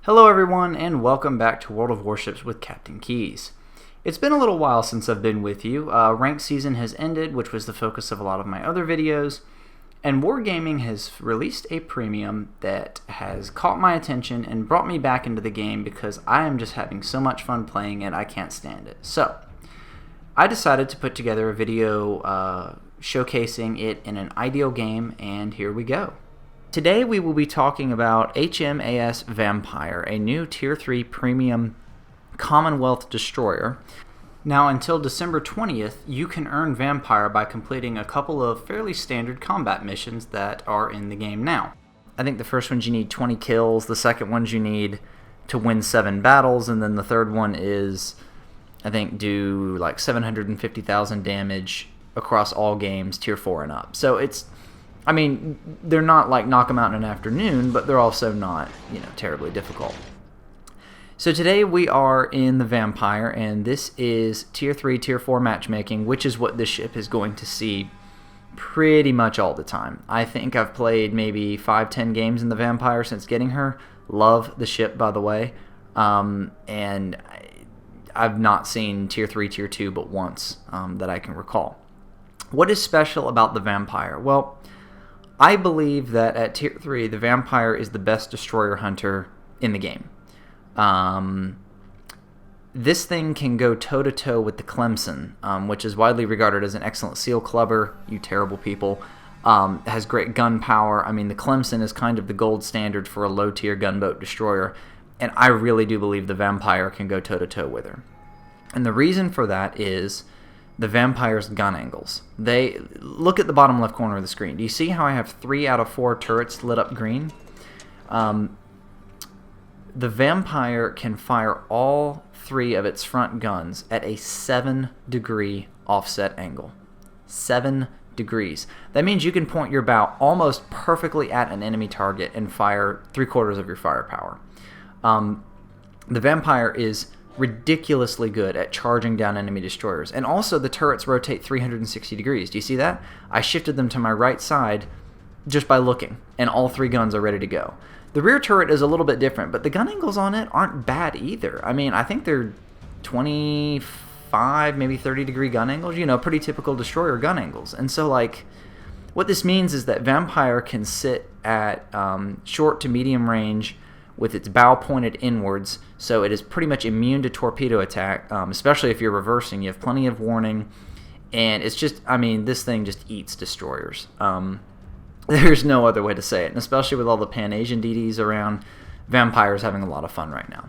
Hello everyone, and welcome back to World of Warships with Captain Keys. It's been a little while since I've been with you. Ranked season has ended, which was the focus of a lot of my other videos, and Wargaming has released a premium that has caught my attention and brought me back into the game because I am just having so much fun playing it, I can't stand it. So, I decided to put together a video showcasing it in an ideal game, and here we go. Today we will be talking about HMAS Vampire, a new Tier 3 Premium Commonwealth Destroyer. Now until December 20th, you can earn Vampire by completing a couple of fairly standard combat missions that are in the game now. I think the first ones you need 20 kills, the second ones you need to win 7 battles, and then the third one is, I think, do like 750,000 damage across all games, Tier 4 and up. So it's, I mean, they're not like knock them out in an afternoon, but they're also not, terribly difficult. So today we are in the Vampire, and this is Tier 3, Tier 4 matchmaking, which is what this ship is going to see pretty much all the time. I think I've played maybe 5-10 games in the Vampire since getting her. Love the ship, by the way. And I've not seen Tier 3, Tier 2 but once that I can recall. What is special about the Vampire? Well, I believe that at Tier 3, the Vampire is the best destroyer hunter in the game. This thing can go toe-to-toe with the Clemson, which is widely regarded as an excellent seal clubber, you terrible people. It has great gun power. I mean, the Clemson is kind of the gold standard for a low-tier gunboat destroyer, and I really do believe the Vampire can go toe-to-toe with her. And the reason for that is the Vampire's gun angles. They look at the bottom left corner of the screen. Do you see how I have 3 out of 4 turrets lit up green? The Vampire can fire all 3 of its front guns at a 7-degree offset angle. 7 degrees. That means you can point your bow almost perfectly at an enemy target and fire 3/4 of your firepower. The Vampire is ridiculously good at charging down enemy destroyers, and also the turrets rotate 360 degrees. Do you see that? I shifted them to my right side just by looking, and all 3 guns are ready to go. The rear turret is a little bit different, but the gun angles on it aren't bad either. I mean, I think they're 25, maybe 30-degree gun angles, pretty typical destroyer gun angles. And so, like, what this means is that Vampire can sit at short to medium range with its bow pointed inwards, so it is pretty much immune to torpedo attack, especially if you're reversing. You have plenty of warning, and it's just, I mean, this thing just eats destroyers. There's no other way to say it, and especially with all the Pan-Asian DDs around, Vampire's having a lot of fun right now.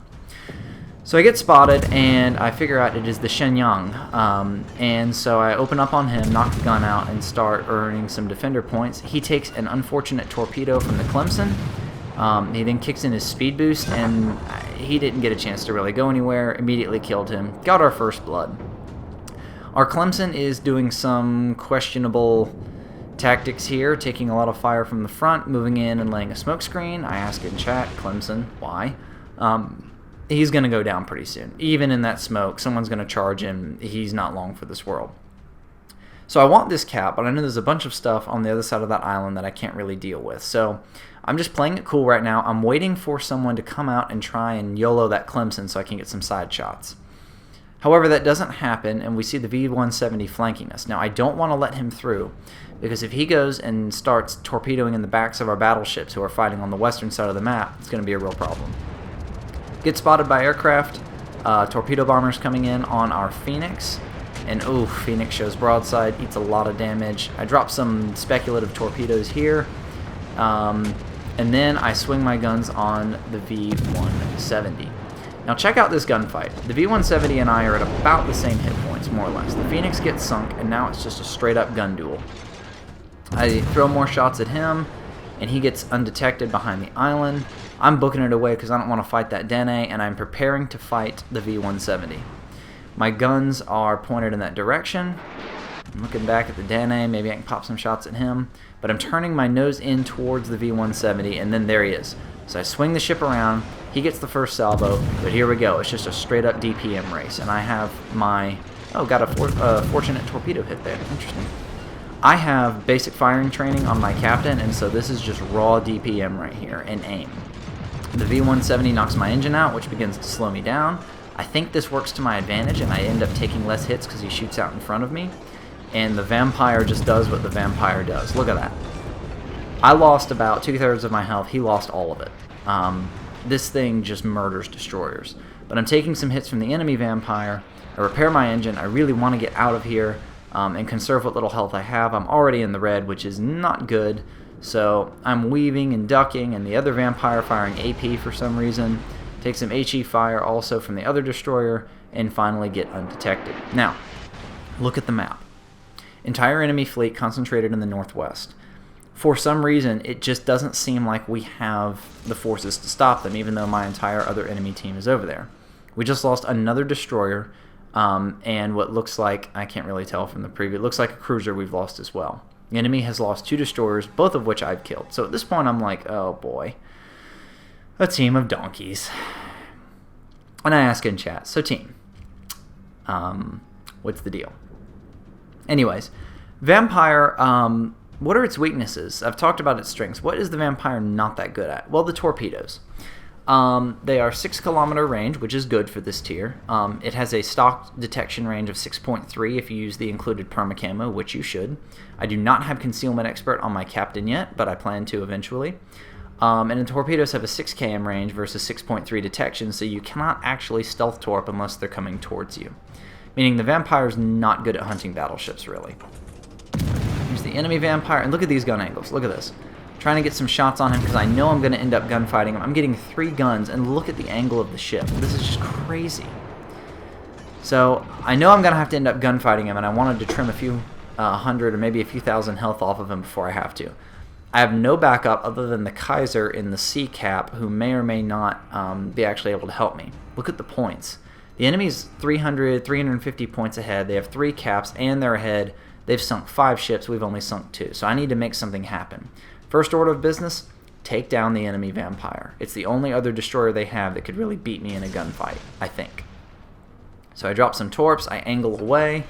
So I get spotted, and I figure out it is the Shenyang, and so I open up on him, knock the gun out, and start earning some defender points. He takes an unfortunate torpedo from the Clemson. He then kicks in his speed boost, and he didn't get a chance to really go anywhere. Immediately killed him. Got our first blood. Our Clemson is doing some questionable tactics here, taking a lot of fire from the front, moving in and laying a smoke screen. I ask in chat, Clemson, why? He's going to go down pretty soon. Even in that smoke, someone's going to charge him. He's not long for this world. So I want this cap, but I know there's a bunch of stuff on the other side of that island that I can't really deal with. So I'm just playing it cool right now. I'm waiting for someone to come out and try and YOLO that Clemson so I can get some side shots. However, that doesn't happen, and we see the V-170 flanking us. Now, I don't want to let him through, because if he goes and starts torpedoing in the backs of our battleships who are fighting on the western side of the map, it's going to be a real problem. Get spotted by aircraft. Torpedo bombers coming in on our Phoenix. And ooh, Phoenix shows broadside, eats a lot of damage. I drop some speculative torpedoes here. And then I swing my guns on the V-170. Now check out this gunfight. The V-170 and I are at about the same hit points, more or less. The Phoenix gets sunk, and now it's just a straight-up gun duel. I throw more shots at him, and he gets undetected behind the island. I'm booking it away because I don't want to fight that Dene, and I'm preparing to fight the V-170. My guns are pointed in that direction. I'm looking back at the Dene, maybe I can pop some shots at him, but I'm turning my nose in towards the V-170, and then there he is. So I swing the ship around, he gets the first salvo, but here we go. It's just a straight-up DPM race, and I have my... Oh, got a fortunate torpedo hit there. Interesting. I have basic firing training on my captain, and so this is just raw DPM right here, and aim. The V170 knocks my engine out, which begins to slow me down. I think this works to my advantage, and I end up taking less hits because he shoots out in front of me. And the Vampire just does what the Vampire does. Look at that. I lost about 2/3 of my health. He lost all of it. This thing just murders destroyers. But I'm taking some hits from the enemy Vampire. I repair my engine. I really want to get out of here and conserve what little health I have. I'm already in the red, which is not good. So I'm weaving and ducking, and the other Vampire firing AP for some reason. Take some HE fire also from the other destroyer, and finally get undetected. Now, look at the map. Entire enemy fleet concentrated in the northwest. For some reason, it just doesn't seem like we have the forces to stop them, even though my entire other enemy team is over there. We just lost another destroyer, and what looks like, I can't really tell from the preview, it looks like a cruiser we've lost as well. The enemy has lost 2 destroyers, both of which I've killed. So at this point, I'm like, oh boy, a team of donkeys. And I ask in chat, so team, what's the deal? Anyways, Vampire, what are its weaknesses? I've talked about its strengths. What is the Vampire not that good at? Well, the torpedoes. They are 6-kilometer range, which is good for this tier. It has a stock detection range of 6.3 if you use the included permacamo, which you should. I do not have Concealment Expert on my Captain yet, but I plan to eventually. And the torpedoes have a 6 km range versus 6.3 detection, so you cannot actually stealth torp unless they're coming towards you. Meaning the Vampire's not good at hunting battleships, really. Here's the enemy Vampire, and look at these gun angles. Look at this. Trying to get some shots on him because I know I'm going to end up gunfighting him. I'm getting 3 guns, and look at the angle of the ship. This is just crazy. So I know I'm going to have to end up gunfighting him, and I wanted to trim a few hundred or maybe a few thousand health off of him before I have to. I have no backup other than the Kaiser in the C cap, who may or may not be actually able to help me. Look at the points. The enemy's 300, 350 points ahead. They have 3 caps, and they're ahead. They've sunk 5 ships. We've only sunk 2. So I need to make something happen. First order of business, take down the enemy Vampire. It's the only other destroyer they have that could really beat me in a gunfight, I think. So I drop some torps. I angle away.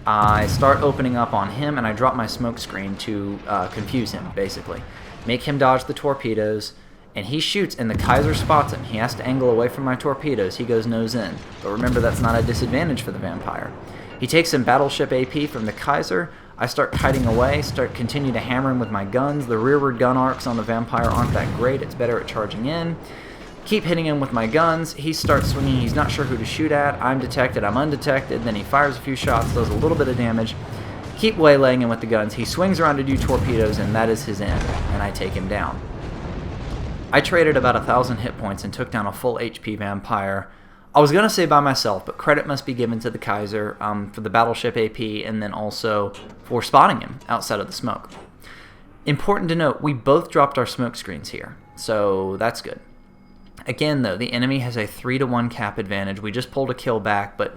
I start opening up on him, and I drop my smoke screen to confuse him, basically. Make him dodge the torpedoes, and he shoots, and the Kaiser spots him. He has to angle away from my torpedoes. He goes nose in. But remember, that's not a disadvantage for the Vampire. He takes some battleship AP from the Kaiser. I start kiting away, continue to hammer him with my guns. The rearward gun arcs on the Vampire aren't that great. It's better at charging in. Keep hitting him with my guns. He starts swinging. He's not sure who to shoot at. I'm detected. I'm undetected. Then he fires a few shots, does a little bit of damage. Keep waylaying him with the guns. He swings around to do torpedoes, and that is his end, and I take him down. I traded about 1,000 hit points and took down a full HP Vampire. I was going to say by myself, but credit must be given to the Kaiser for the battleship AP and then also for spotting him outside of the smoke. Important to note, we both dropped our smoke screens here, so that's good. Again, though, the enemy has a 3-to-1 cap advantage. We just pulled a kill back, but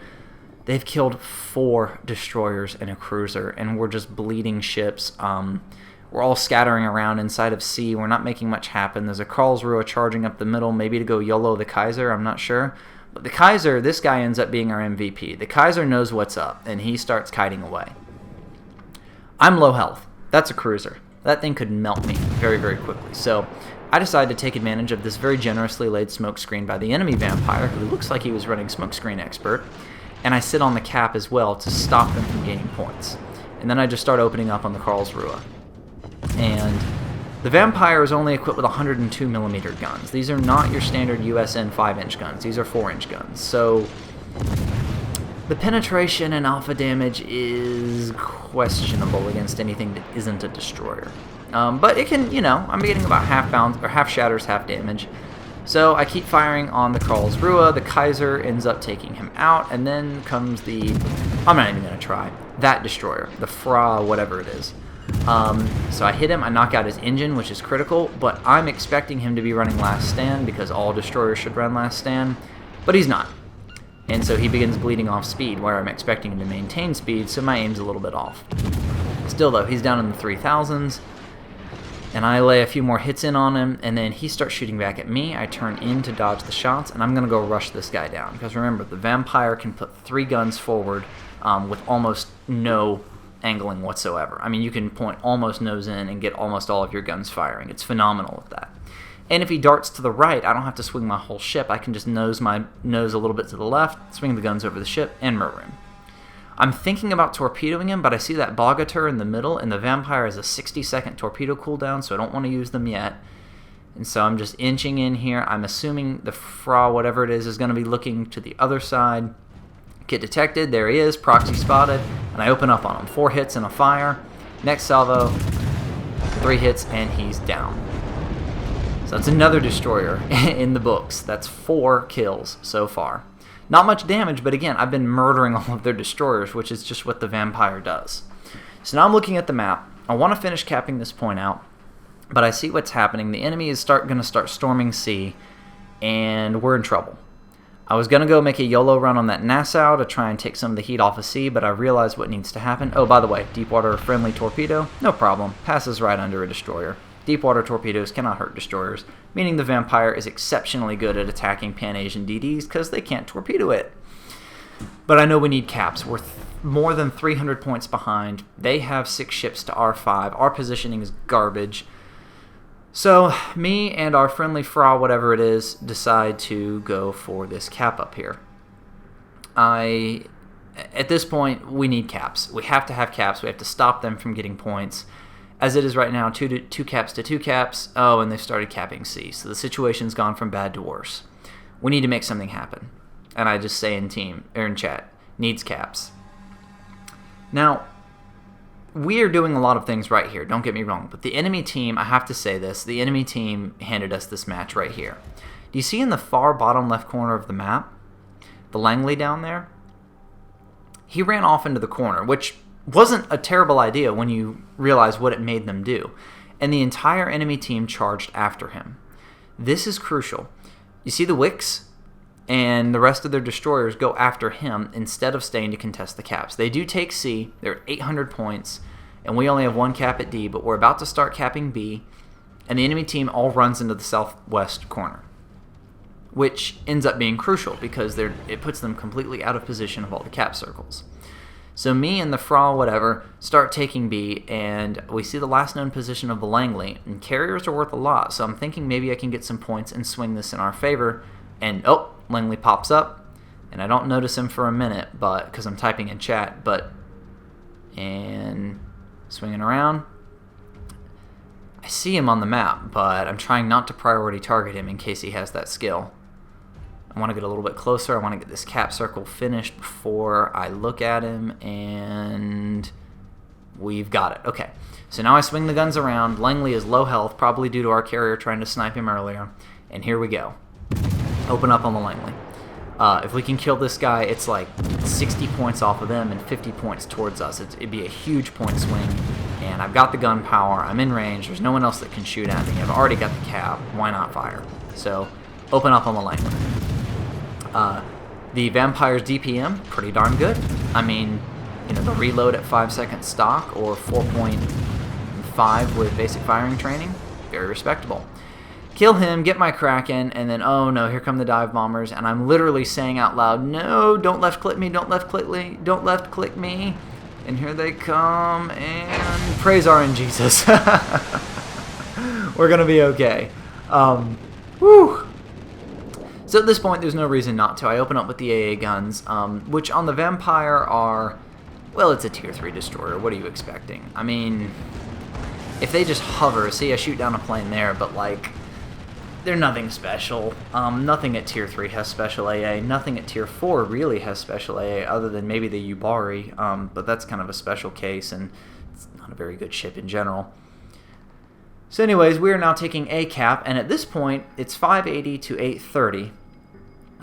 they've killed 4 destroyers and a cruiser, and we're just bleeding ships. We're all scattering around inside of C. We're not making much happen. There's a Karlsruhe charging up the middle, maybe to go YOLO the Kaiser, I'm not sure. But the Kaiser, this guy ends up being our MVP. The Kaiser knows what's up, and he starts kiting away. I'm low health. That's a cruiser. That thing could melt me very, very quickly. So I decided to take advantage of this very generously laid smoke screen by the enemy Vampire, who looks like he was running smoke screen expert, and I sit on the cap as well to stop them from gaining points. And then I just start opening up on the Karlsruhe. And the Vampire is only equipped with 102mm guns. These are not your standard USN 5-inch guns. These are 4-inch guns. So the penetration and alpha damage is questionable against anything that isn't a destroyer. But it can, I'm getting about half bounce or half shatters, half damage. So I keep firing on the Karlsruhe. The Kaiser ends up taking him out, and then comes the, I'm not even going to try, that destroyer, the Fra, whatever it is. So I hit him, I knock out his engine, which is critical, but I'm expecting him to be running last stand because all destroyers should run last stand, but he's not. And so he begins bleeding off speed, where I'm expecting him to maintain speed, so my aim's a little bit off. Still though, he's down in the 3000s, and I lay a few more hits in on him, and then he starts shooting back at me. I turn in to dodge the shots, and I'm going to go rush this guy down, because remember, the Vampire can put 3 guns forward with almost no angling whatsoever. I mean, you can point almost nose in and get almost all of your guns firing. It's phenomenal with that. And if he darts to the right, I don't have to swing my whole ship. I can just nose my nose a little bit to the left, swing the guns over the ship, and murder him. I'm thinking about torpedoing him, but I see that Bogatur in the middle, and the Vampire has a 60-second torpedo cooldown, so I don't want to use them yet. And so I'm just inching in here. I'm assuming the Fra, whatever it is going to be looking to the other side. Get detected. There he is. Proxy spotted. And I open up on him. 4 hits and a fire. Next salvo. 3 hits, and he's down. So that's another destroyer in the books. That's 4 kills so far. Not much damage, but again, I've been murdering all of their destroyers, which is just what the Vampire does. So now I'm looking at the map. I want to finish capping this point out, but I see what's happening. The enemy is going to start storming C, and we're in trouble. I was going to go make a YOLO run on that Nassau to try and take some of the heat off of C, but I realized what needs to happen. Oh, by the way, deepwater friendly torpedo, no problem. Passes right under a destroyer. Deepwater torpedoes cannot hurt destroyers, meaning the Vampire is exceptionally good at attacking Pan-Asian DDs because they can't torpedo it. But I know we need caps. We're more than 300 points behind. They have 6 ships to our 5. Our positioning is garbage. So me and our friendly Fra, whatever it is, decide to go for this cap up here. At this point, we need caps. We have to have caps. We have to stop them from getting points. As it is right now, 2 caps to 2 caps. Oh, and they've started capping C. So the situation's gone from bad to worse. We need to make something happen. And I just say in chat, needs caps. Now, we are doing a lot of things right here, don't get me wrong. But the enemy team, I have to say this, the enemy team handed us this match right here. Do you see in the far bottom left corner of the map, the Langley down there? He ran off into the corner, which wasn't a terrible idea when you realize what it made them do. And the entire enemy team charged after him. This is crucial. You see the Wicks and the rest of their destroyers go after him instead of staying to contest the caps. They do take C. They're at 800 points, and we only have 1 cap at D, but we're about to start capping B, and the enemy team all runs into the southwest corner, which ends up being crucial because it puts them completely out of position of all the cap circles. So me and the Fra, whatever, start taking B, and we see the last known position of the Langley, and carriers are worth a lot, so I'm thinking maybe I can get some points and swing this in our favor, and oh, Langley pops up, and I don't notice him for a minute, but because I'm typing in chat, and swinging around. I see him on the map, but I'm trying not to priority target him in case he has that skill. I want to get a little bit closer. I want to get this cap circle finished before I look at him, and we've got it. Okay, so now I swing the guns around. Langley is low health, probably due to our carrier trying to snipe him earlier, and here we go. Open up on the Langley. If we can kill this guy, it's like 60 points off of them and 50 points towards us. It'd be a huge point swing, and I've got the gun power. I'm in range. There's no one else that can shoot at me. I've already got the cap. Why not fire? So open up on the Langley. The Vampire's DPM, pretty darn good. I mean, the reload at 5 seconds stock or 4.5 with basic firing training, very respectable. Kill him, get my Kraken, and then, oh no, here come the dive bombers, and I'm literally saying out loud, no, don't left click me, don't left click me, don't left click me. And here they come, and praise RNGesus. We're going to be okay. Whew. So at this point, there's no reason not to. I open up with the AA guns, which on the Vampire are, well, it's a tier 3 destroyer. What are you expecting? I mean, if they just hover, see, I shoot down a plane there, but like, they're nothing special. Nothing at tier 3 has special AA. Nothing at tier 4 really has special AA, other than maybe the Yubari, but that's kind of a special case, and it's not a very good ship in general. So anyways, we are now taking a cap, and at this point, it's 580 to 830.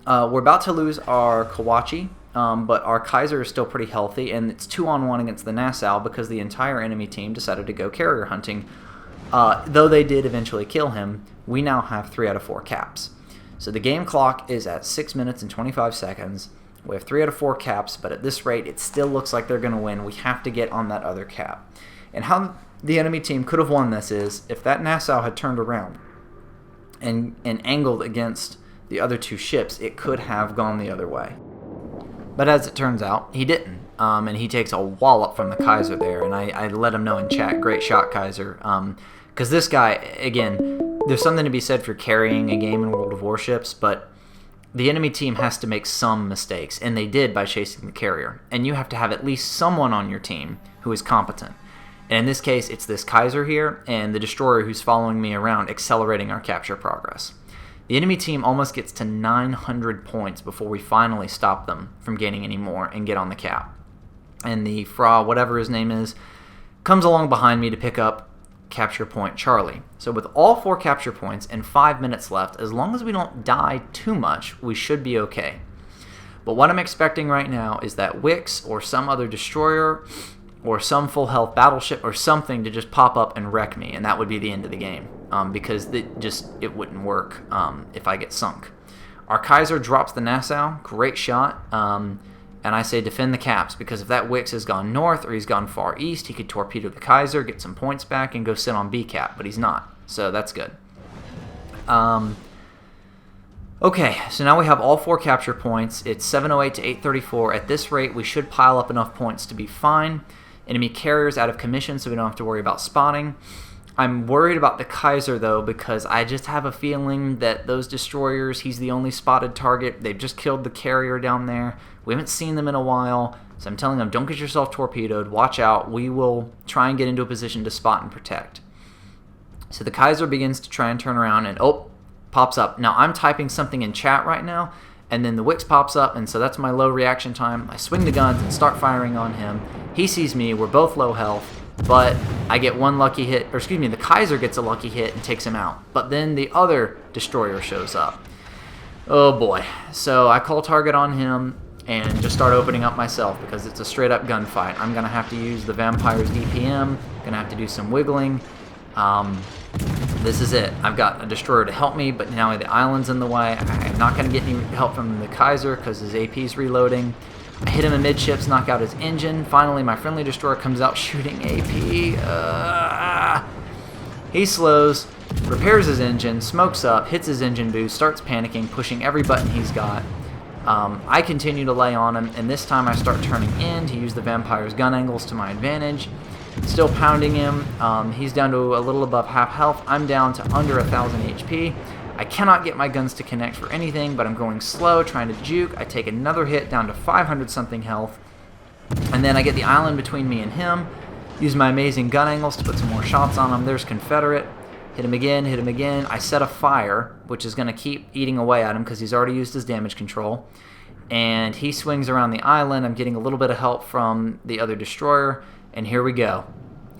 We're about to lose our Kawachi, but our Kaiser is still pretty healthy, and it's 2-on-1 against the Nassau because the entire enemy team decided to go carrier hunting. Though they did eventually kill him, we now have 3 out of 4 caps. So the game clock is at 6 minutes and 25 seconds. We have 3 out of 4 caps, but at this rate, it still looks like they're going to win. We have to get on that other cap. And how the enemy team could have won this is if that Nassau had turned around and angled against the other 2 ships, it could have gone the other way. But as it turns out, he didn't. And he takes a wallop from the Kaiser there, and I let him know in chat, great shot, Kaiser. Because this guy, again, there's something to be said for carrying a game in World of Warships, but the enemy team has to make some mistakes, and they did by chasing the carrier. And you have to have at least someone on your team who is competent. And in this case, it's this Kaiser here and the destroyer who's following me around, accelerating our capture progress. The enemy team almost gets to 900 points before we finally stop them from gaining any more and get on the cap. And the Fra, whatever his name is, comes along behind me to pick up capture point Charlie. So with all 4 capture points and 5 minutes left, as long as we don't die too much, we should be okay. But what I'm expecting right now is that Wix or some other destroyer or some full health battleship or something to just pop up and wreck me, and that would be the end of the game, because it wouldn't work if I get sunk. Our Kaiser drops the Nassau, great shot, and I say defend the caps, because if that Wix has gone north or he's gone far east, he could torpedo the Kaiser, get some points back, and go sit on B cap, but he's not, so that's good. Okay, so now we have all 4 capture points. It's 708 to 834. At this rate, we should pile up enough points to be fine. Enemy carriers out of commission, so we don't have to worry about spotting. I'm worried about the Kaiser, though, because I just have a feeling that those destroyers, he's the only spotted target. They've just killed the carrier down there. We haven't seen them in a while, so I'm telling them, don't get yourself torpedoed. Watch out. We will try and get into a position to spot and protect. So the Kaiser begins to try and turn around, and pops up. Now, I'm typing something in chat right now, and then the Wix pops up, and so that's my low reaction time. I swing the guns and start firing on him. He sees me. We're both low health, but I get one lucky hit, or excuse me, the Kaiser gets a lucky hit and takes him out. But then the other destroyer shows up. Oh boy. So I call target on him and just start opening up myself because it's a straight up gunfight. I'm going to have to use the Vampire's DPM, going to have to do some wiggling. This is it. I've got a destroyer to help me, but now the island's in the way. I'm not going to get any help from the Kaiser because his AP's reloading. I hit him amidships, knock out his engine. Finally, my friendly destroyer comes out shooting AP. He slows, repairs his engine, smokes up, hits his engine boost, starts panicking, pushing every button he's got. I continue to lay on him, and this time I start turning in to use the Vampire's gun angles to my advantage. Still pounding him. He's down to a little above half health. I'm down to under 1,000 HP. I cannot get my guns to connect for anything, but I'm going slow, trying to juke. I take another hit down to 500-something health. And then I get the island between me and him. Use my amazing gun angles to put some more shots on him. There's Confederate. Hit him again, hit him again. I set a fire, which is going to keep eating away at him because he's already used his damage control. And he swings around the island. I'm getting a little bit of help from the other destroyer. And here we go.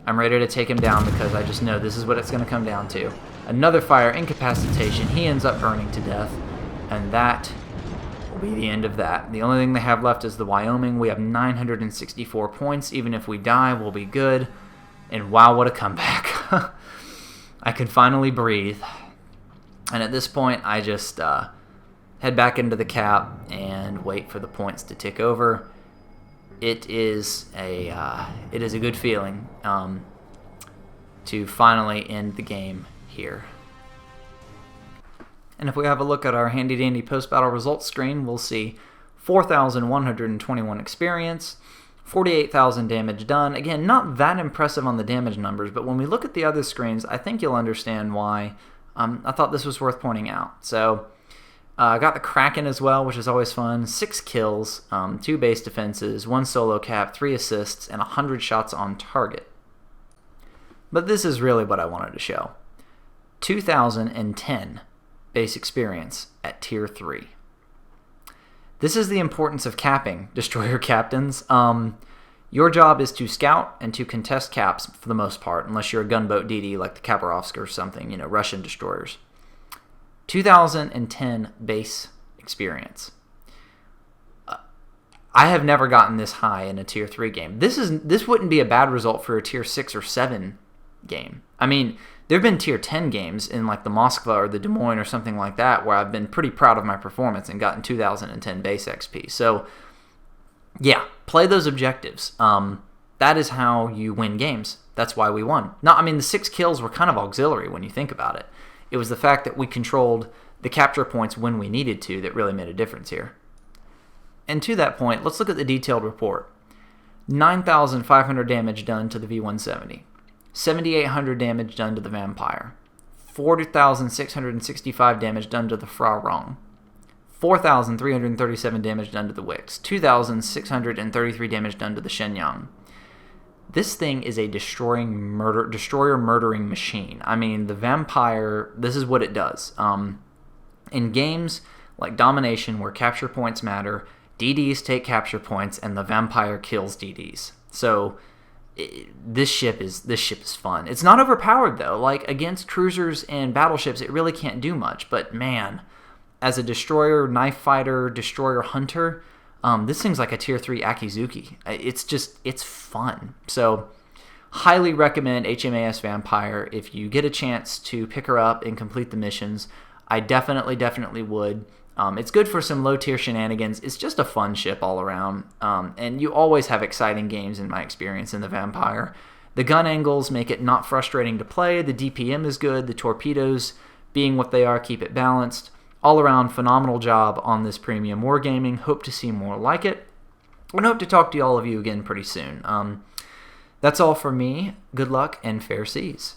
I'm ready to take him down because I just know this is what it's going to come down to. Another fire incapacitation. He ends up burning to death. And that will be the end of that. The only thing they have left is the Wyoming. We have 964 points. Even if we die, we'll be good. And wow, what a comeback. I can finally breathe. And at this point, I just head back into the cap and wait for the points to tick over. It is a good feeling to finally end the game here. And if we have a look at our handy-dandy post-battle results screen, we'll see 4,121 experience, 48,000 damage done. Again, not that impressive on the damage numbers, but when we look at the other screens, I think you'll understand why I thought this was worth pointing out. So I got the Kraken as well, which is always fun. 6 kills, 2 base defenses, 1 solo cap, 3 assists, and 100 shots on target. But this is really what I wanted to show. 2,010 base experience at Tier 3. This is the importance of capping, destroyer captains. Your job is to scout and to contest caps for the most part, unless you're a gunboat DD like the Khabarovsk or something, Russian destroyers. 2010 base experience. I have never gotten this high in a Tier 3 game. This wouldn't be a bad result for a Tier 6 or 7 game. I mean, there have been Tier 10 games in like the Moskva or the Des Moines or something like that where I've been pretty proud of my performance and gotten 2010 base XP. So, yeah, play those objectives. That is how you win games. That's why we won. The 6 kills were kind of auxiliary when you think about it. It was the fact that we controlled the capture points when we needed to that really made a difference here. And to that point, let's look at the detailed report. 9,500 damage done to the V-170. 7,800 damage done to the Vampire. 4,665 damage done to the Fra Rong, 4,337 damage done to the Wix, 2,633 damage done to the Shenyang. This thing is a destroyer murdering machine. I mean, the Vampire, this is what it does. In games like Domination, where capture points matter, DDs take capture points, and the Vampire kills DDs. So this ship is fun. It's not overpowered though. Like against cruisers and battleships, it really can't do much. But man, as a destroyer, knife fighter, destroyer hunter, this thing's like a tier 3 Akizuki. It's fun. So highly recommend HMAS Vampire. If you get a chance to pick her up and complete the missions, I definitely would. It's good for some low-tier shenanigans. It's just a fun ship all around. And you always have exciting games in my experience in the Vampire. The gun angles make it not frustrating to play. The DPM is good. The torpedoes, being what they are, keep it balanced. All around, phenomenal job on this premium wargaming. Hope to see more like it. And hope to talk to all of you again pretty soon. That's all for me. Good luck and fair seas.